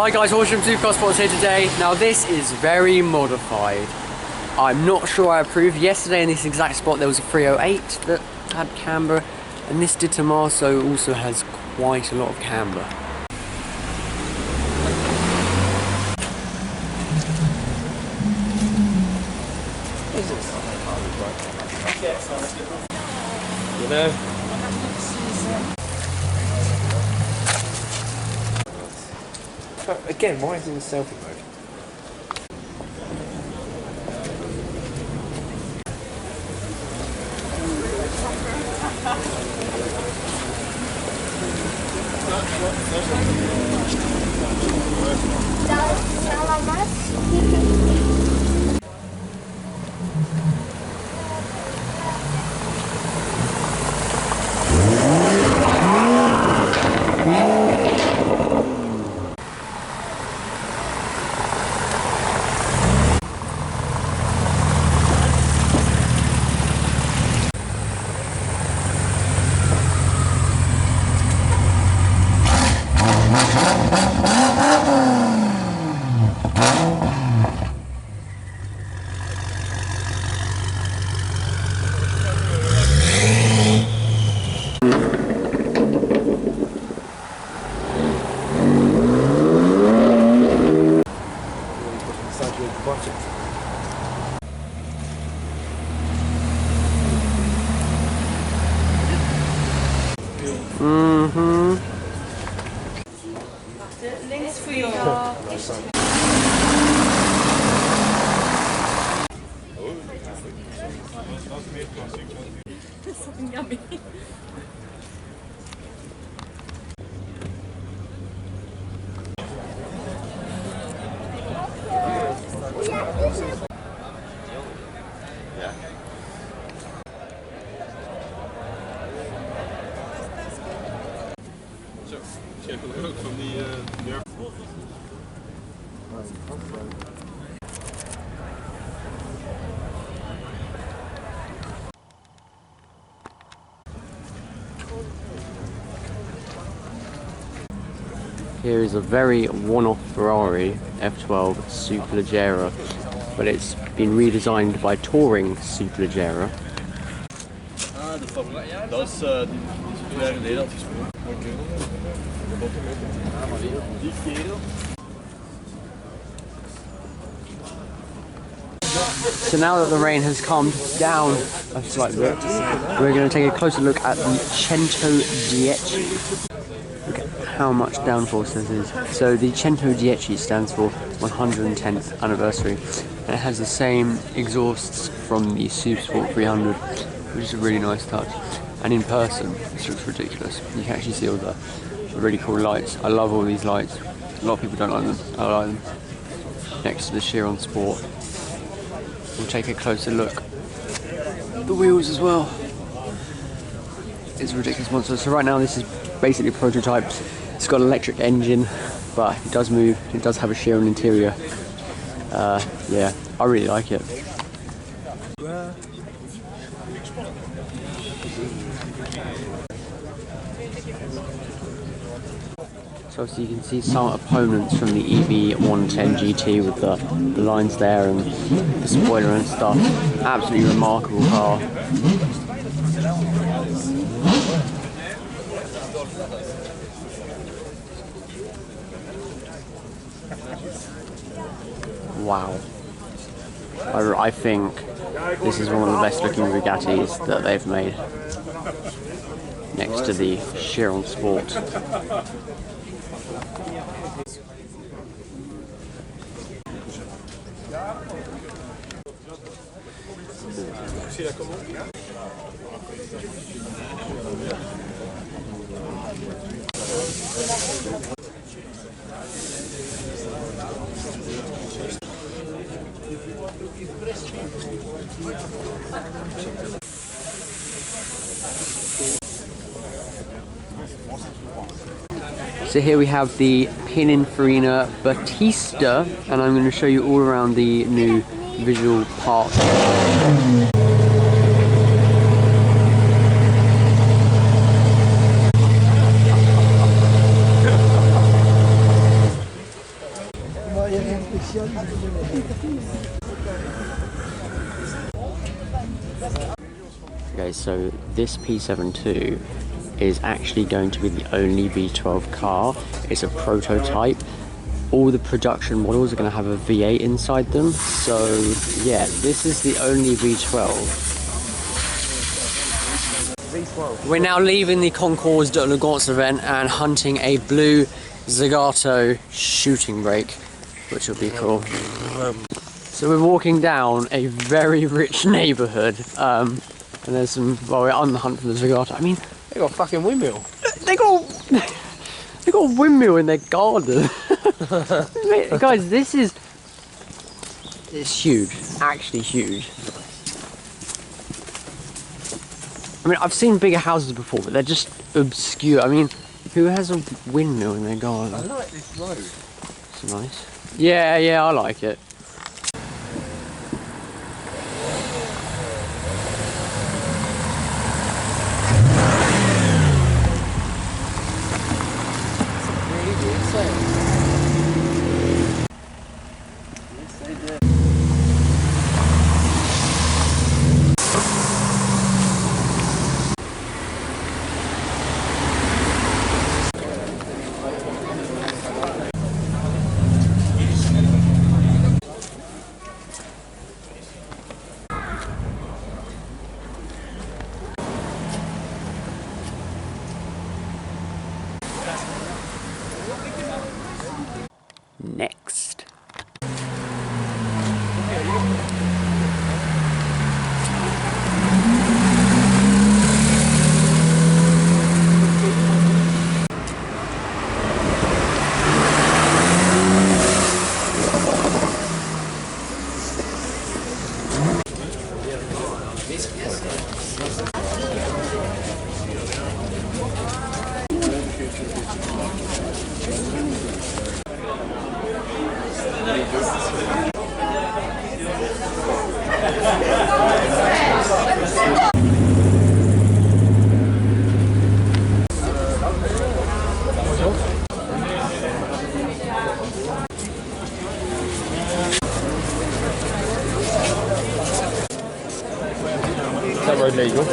Hi guys, Horsham Supercars Sports here today. Now this is very modified. I'm not sure I approve. Yesterday in this exact spot there was a 308 that had camber, and this De Tomaso also has quite a lot of camber. You know? Again, why is it in selfie mode? Links voor jou. Dat is something yummy. Van die Here is a very one-off Ferrari F12 Superleggera, but it's been redesigned by Touring Superleggera. de Formule 1, ja, dat is 2 jaar geleden had gesproken. Die kerel. So now that the rain has calmed down a slight bit, we're going to take a closer look at the Centodieci. Look at how much downforce this is. So the Centodieci stands for 110th anniversary, and it has the same exhausts from the Supersport 300, which is a really nice touch. And in person, this looks ridiculous. You can actually see all the really cool lights. I love all these lights. A lot of people don't like them. I like them. Next to the Chiron Sport. We'll take a closer look at the wheels as well. It's a ridiculous monster. So right now this is basically a prototype. It's got an electric engine, but it does move. It does have a Chiron interior. Yeah, I really like it. So you can see some opponents from the EV110 GT with the lines there and the spoiler and stuff. Absolutely remarkable car. Wow. I think this is one of the best looking Bugattis that they've made, next to the Chiron Sport. So here we have the Pininfarina Battista, and I'm going to show you all around the new visual part. Okay, so this P72 is actually going to be the only V12 car. It's a prototype. All the production models are going to have a V8 inside them. So yeah, this is the only V12. We're now leaving the Concours D'elegance event and hunting a blue Zagato Shooting Brake, which will be cool. So we're walking down a very rich neighbourhood, and there's some, well, we're on the hunt for the Zagato. I mean, They got a fucking windmill. they got a windmill in their garden. Guys, it's huge, actually huge. I mean, I've seen bigger houses before, but they're just obscure. I mean, who has a windmill in their garden? I like this road. It's nice. Yeah, I like it. Next. Is that road legal?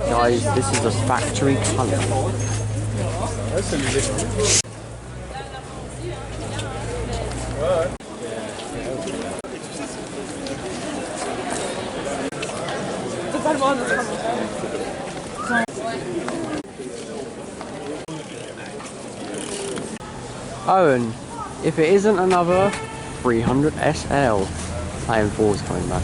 Guys, this is a factory colour. Oh, and if it isn't another 300 SL, IM4 is coming back.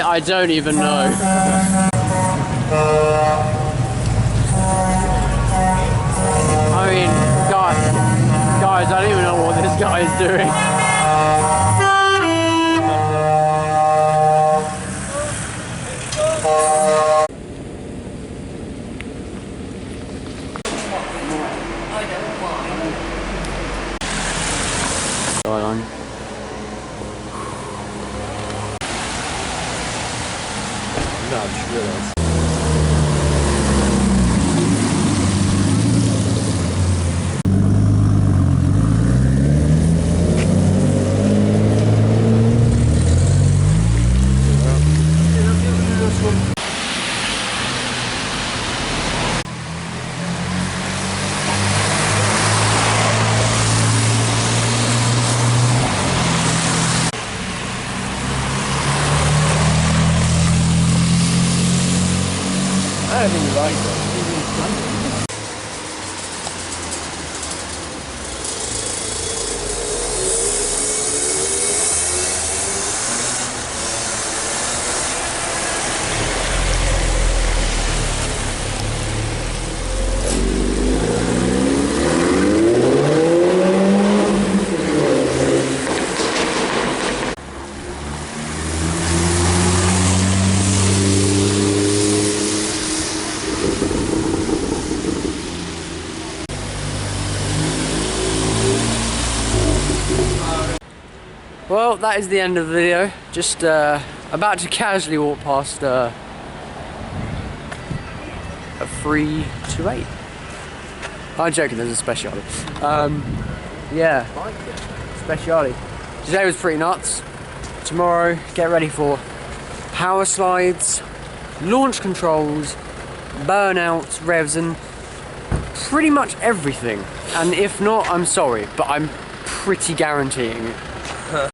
I don't even know. I mean, guys, I don't even know what this guy is doing. Going on. No, I just realised. I don't think you like it. Well, that is the end of the video. Just about to casually walk past a 328. I'm joking, there's a Speciale. Yeah, Speciale. Today was pretty nuts. Tomorrow, get ready for power slides, launch controls, burnouts, revs, and pretty much everything. And if not, I'm sorry, but I'm pretty guaranteeing